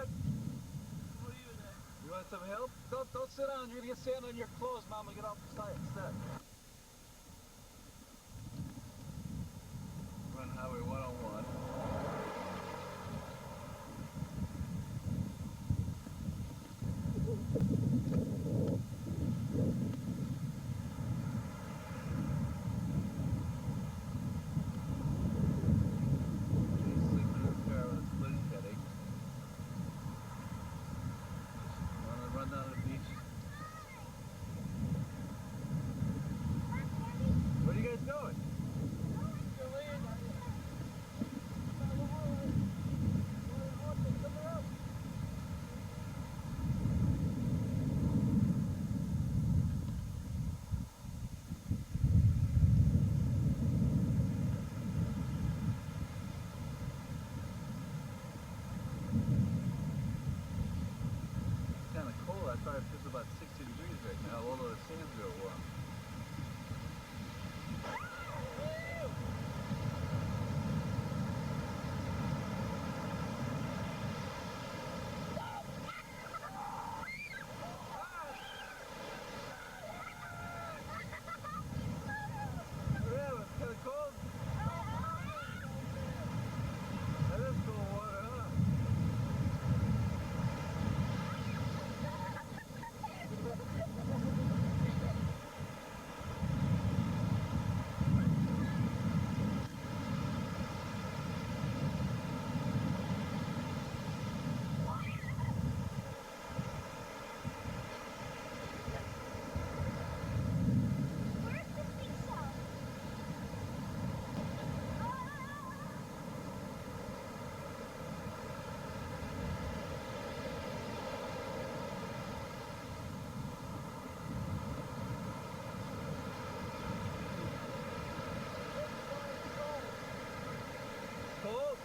good? What are you doing? You want some help? Don't sit down. You're gonna get sand on your clothes, Mom. Get off the side instead. Run Highway 101. Run down to the beach. Where are you guys going? Kind of cold. I thought it was about 60 degrees right now, although the sand's real warm. Yeah, it's kind of cold. That is cold water, huh? Cold?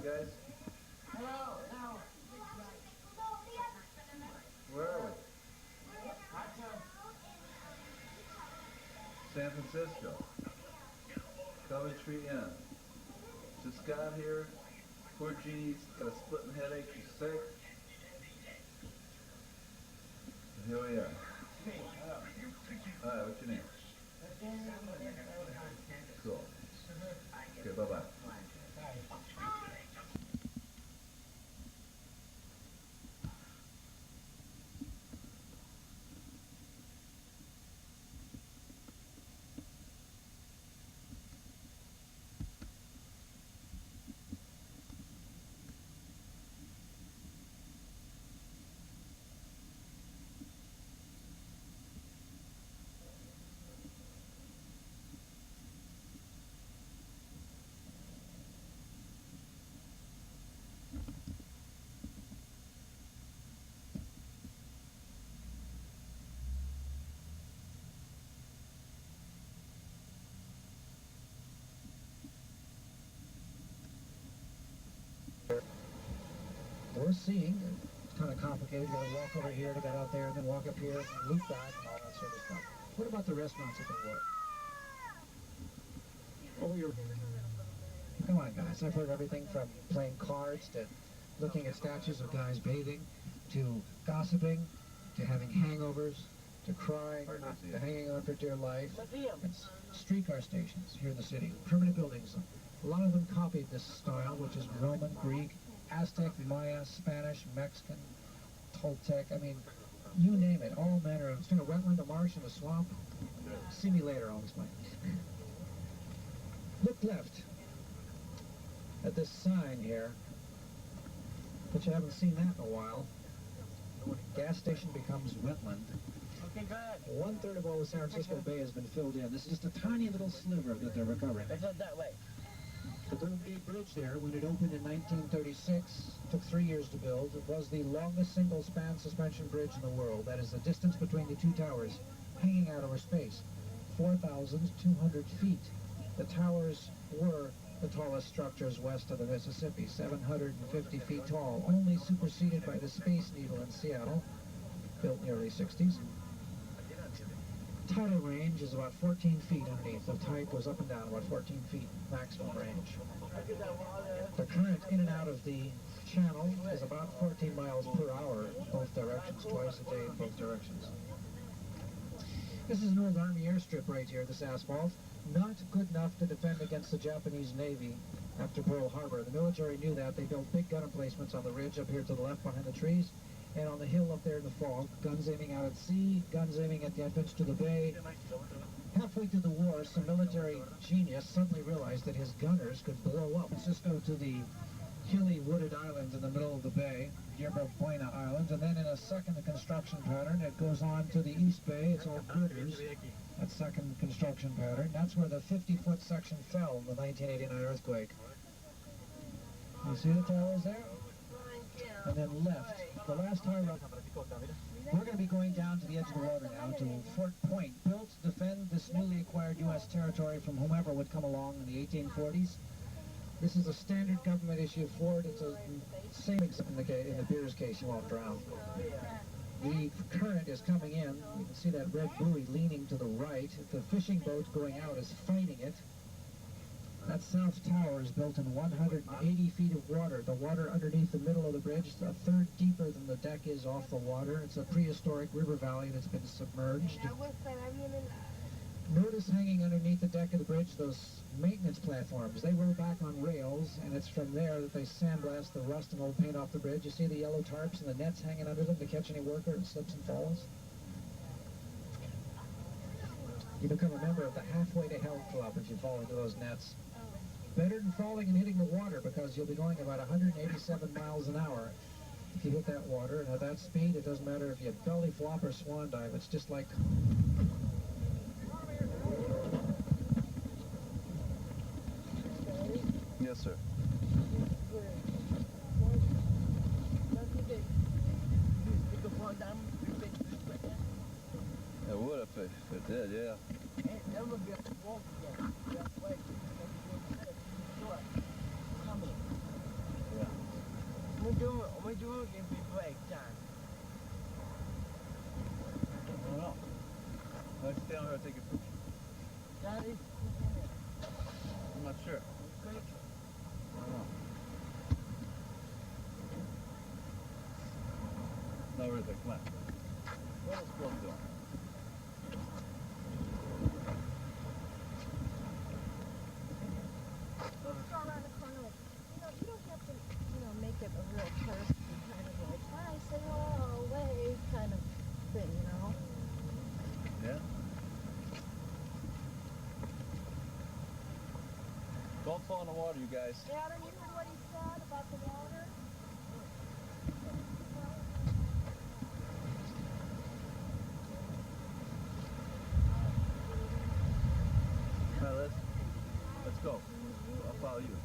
Guys, where are we? San Francisco. Coventry Inn. Just got here. Poor Jeannie's got a splitting headache. She's sick. And here we are. Hi, what's your name? Cool. Okay, bye-bye. We're seeing, it's kind of complicated, you gotta walk over here to get out there, and then walk up here, and loop back, and all that sort of stuff. What about the restaurants that they work? Oh, you're... Come on, guys, I've heard everything from playing cards, to looking at statues of guys bathing, to gossiping, to having hangovers, to crying, to hanging on for dear life. It's streetcar stations here in the city, permanent buildings. A lot of them copied this style, which is Roman, Greek, Aztec, Maya, Spanish, Mexican, Toltec, I mean, you name it, all manner of, it's in a wetland, a marsh. marsh in a swamp? See me later, I'll explain. Look left at this sign here. Bet you haven't seen that in a while. When a gas station becomes wetland, Okay, go ahead. 1/3 of all the San Francisco Bay has been filled in. This is just a tiny little sliver that they're recovering. It's not that way. The Golden Gate Bridge there, when it opened in 1936, took 3 years to build. It was the longest single-span suspension bridge in the world. That is the distance between the two towers, hanging out over space, 4,200 feet. The towers were the tallest structures west of the Mississippi, 750 feet tall, only superseded by the Space Needle in Seattle, built in the early 60s. Tidal range is about 14 feet underneath. The tide goes up and down about 14 feet maximum range. The current in and out of the channel is about 14 miles per hour, both directions, twice a day in both directions. This is an old Army airstrip right here, this asphalt. Not good enough to defend against the Japanese Navy after Pearl Harbor. The military knew that. They built big gun emplacements on the ridge up here to the left behind the trees, and on the hill up there in the fog. Guns aiming out at sea, guns aiming at the entrance to the bay. Halfway through the war, some military genius suddenly realized that his gunners could blow up Francisco to the hilly wooded islands in the middle of the bay, Yerba Buena Islands, and then in a second construction pattern it goes on to the East Bay. It's all girders. That second construction pattern. That's where the 50-foot section fell in the 1989 earthquake. You see the towers there? And then left. The last high rock. We're going to be going down to the edge of the water now to Fort Point, built to defend this newly acquired U.S. territory from whomever would come along in the 1840s. This is a standard government issue fort. It's a same except in the Beers case, you won't drown. The current is coming in. You can see that red buoy leaning to the right. The fishing boat going out is fighting it. That south tower is built in 180 feet of water. The water underneath the middle of the bridge is a third deeper than the deck is off the water. It's a prehistoric river valley that's been submerged. Notice hanging underneath the deck of the bridge those maintenance platforms. They roll back on rails, and it's from there that they sandblast the rust and old paint off the bridge. You see the yellow tarps and the nets hanging under them to catch any worker that slips and falls? You become a member of the Halfway to Hell Club if you fall into those nets. Better than falling and hitting the water, because you'll be going about 187 miles an hour if you hit that water. And at that speed, it doesn't matter if you belly flop or swan dive. It's just like... Yes, sir. It would if it did, yeah. We do it if we break time. I don't know. Let's stay down here and take a picture. That is I'm not sure. quick. I don't know. No, really, come on. What is Bill doing? Go around the corner. You don't have to, make it a real touristy kind of like, hi, say hello, wave kind of thing, Yeah? Don't fall in the water, you guys. Adam, you heard what he said about the water? All right, let's go. I'll follow you.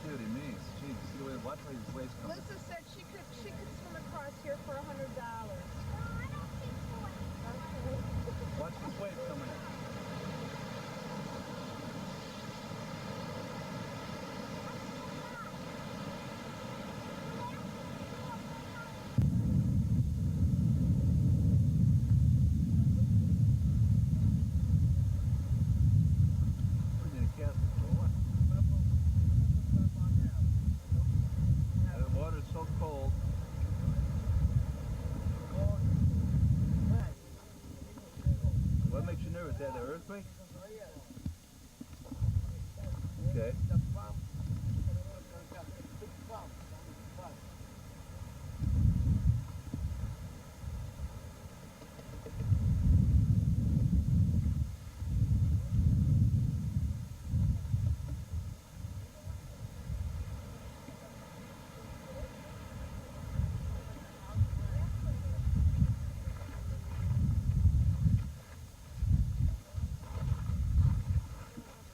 See what he means. Jeez, see the way the watch that an earthquake? Okay.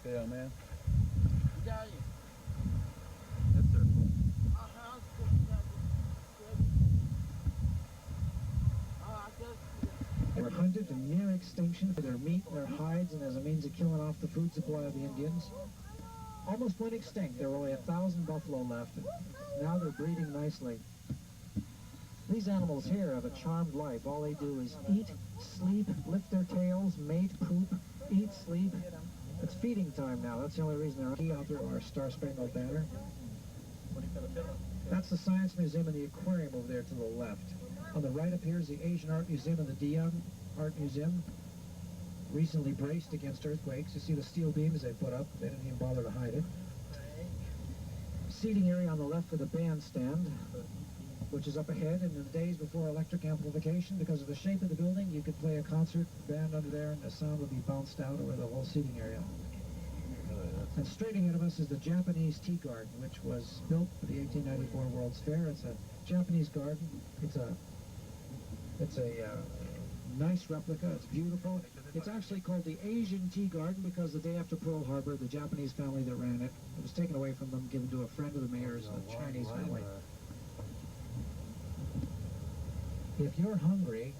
Okay, young man. Daddy. Yes, sir. They were hunted to near extinction for their meat and their hides and as a means of killing off the food supply of the Indians. Almost went extinct. There were only 1,000 buffalo left. Now they're breeding nicely. These animals here have a charmed life. All they do is eat, sleep, lift their tails, mate, poop, eat, sleep. It's feeding time now. That's the only reason they're out there, our Star Spangled Banner. That's the Science Museum and the aquarium over there to the left. On the right appears the Asian Art Museum and the Dion Art Museum, recently braced against earthquakes. You see the steel beams they put up. They didn't even bother to hide it. Seating area on the left for the bandstand, which is up ahead. And in the days before electric amplification, because of the shape of the building, you could play a concert band under there and the sound would be bounced out over the whole seating area. And straight ahead of us is the Japanese Tea Garden, which was built for the 1894 World's Fair. It's a Japanese garden. It's a nice replica. It's beautiful. It's actually called the Asian Tea Garden because the day after Pearl Harbor, the Japanese family that ran it, it was taken away from them, given to a friend of the mayor's, a Chinese family. If you're hungry,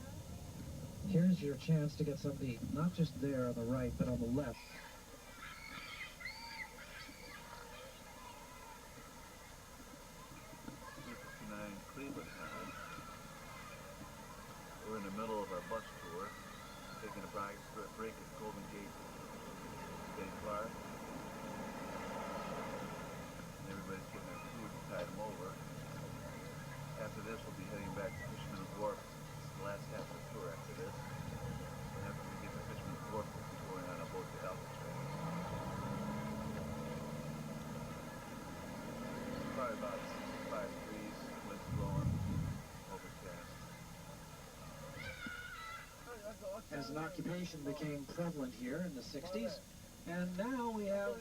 here's your chance to get something to eat. Not just there on the right, but on the left. Cleveland time. We're in the middle of our bus tour, taking a break at Golden Gate St. Clark. And everybody's getting their food and tide them over. After this, we'll be heading back to Fisherman's Wharf. It's the last half of the tour after this. And after we get to Fisherman's Wharf, we'll be going on a boat to Alcatraz. Probably about 65 degrees, wind's blowing, overcast. As an occupation became prevalent here in the 60s, and now we have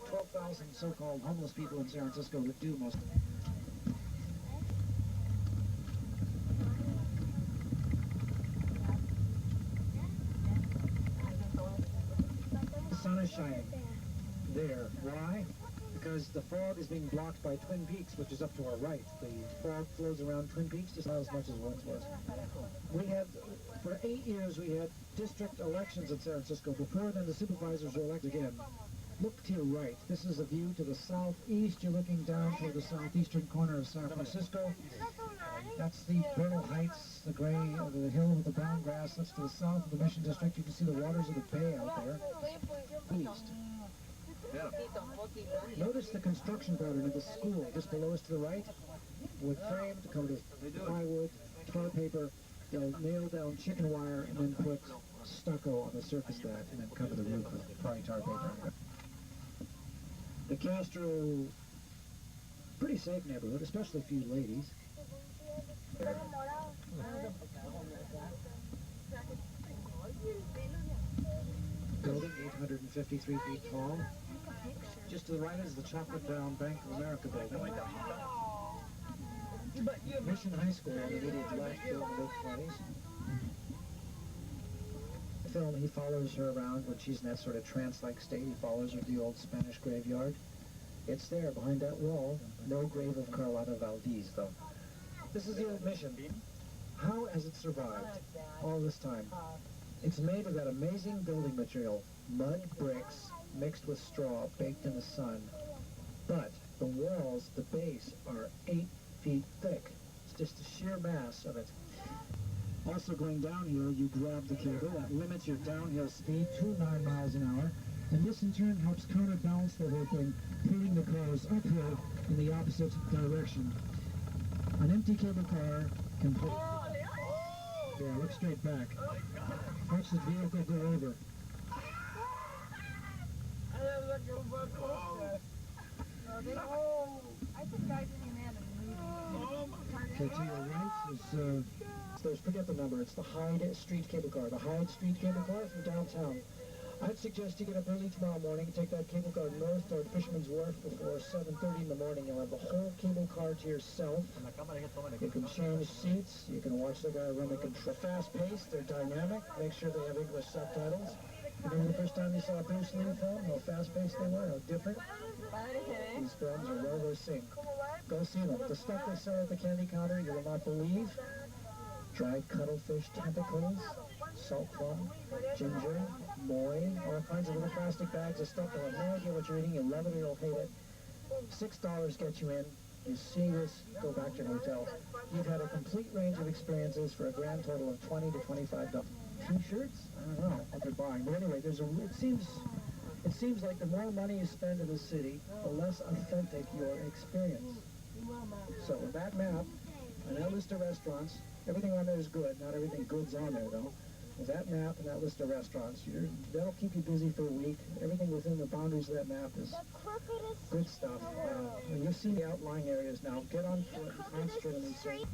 12,000 so-called homeless people in San Francisco that do most of it. The sun is shining there. Why? Because the fog is being blocked by Twin Peaks, which is up to our right. The fog flows around Twin Peaks just not as much as it once was. We had, for 8 years, we had district elections in San Francisco. Before then, the supervisors were elected again. Look to your right. This is a view to the southeast. You're looking down toward the southeastern corner of San Francisco. That's the Bernal Heights, the the hill with the brown grass. That's to the south of the Mission District. You can see the waters of the bay out there. East. Yeah. Notice the construction pattern of the school just below us to the right. Wood framed, covered with plywood, tar paper. They'll nail down chicken wire and then put stucco on the surface of that and then cover the roof with probably tar paper. The Castro, pretty safe neighborhood, especially for you ladies. Building 853 feet tall. Just to the right is the chocolate brown Bank of America building. Mission High School, the immediate left, built in the mid-20s. The film, he follows her around when she's in that sort of trance-like state. He follows her to the old Spanish graveyard. It's there, behind that wall. No grave of Carlotta Valdez, though. This is the old Mission. How has it survived all this time? It's made of that amazing building material, mud bricks mixed with straw, baked in the sun. But the walls, the base, are 8 feet thick. It's just a sheer mass of it. Also going downhill, you grab the cable. That limits your downhill speed to 9 miles an hour. And this in turn helps counterbalance the whole thing, pulling the cars uphill in the opposite direction. An empty cable car can pull... Yeah, look straight back. Watch the vehicle go over. I think I've seen that in movies. Okay, to your right is, forget the number, it's the Hyde Street Cable Car. The Hyde Street Cable Car from downtown. I'd suggest you get up early tomorrow morning and take that cable car north toward Fisherman's Wharf before 7:30 in the morning. You'll have the whole cable car to yourself. You can change seats. You can watch the guy run the control. Fast-paced, they're dynamic. Make sure they have English subtitles. Remember the first time you saw a Bruce Lee film? How fast-paced they were, how different? These films are well worth seeing. Go see them. The stuff they sell at the candy counter, you will not believe. Dried cuttlefish tentacles, salt plum, ginger, moi, all kinds of little plastic bags of stuff. You'll have no idea what you're eating. You'll love it or you'll hate it. $6 gets you in. You see this, go back to your hotel. You've had a complete range of experiences for a grand total of $20 to $25. T-shirts? I don't know what they're buying. But anyway, it seems like the more money you spend in the city, the less authentic your experience. So with that map and that list of restaurants, everything on there is good. Not everything good's on there, though. With that map and that list of restaurants, that'll keep you busy for a week. Everything within the boundaries of that map is good stuff. And you've seen the outlying areas now. Get on foot and concentrate on these things.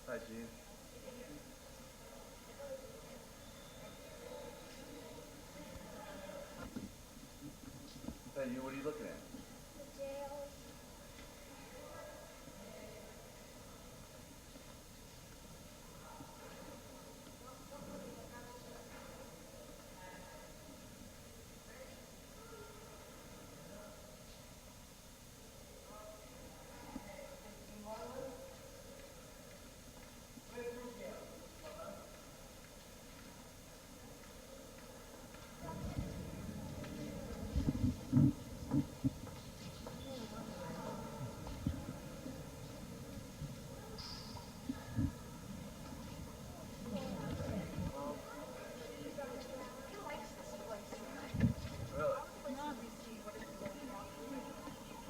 Hi, Gene. Hey, what are you looking at? The jail.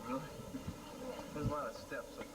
Really? There's a lot of steps up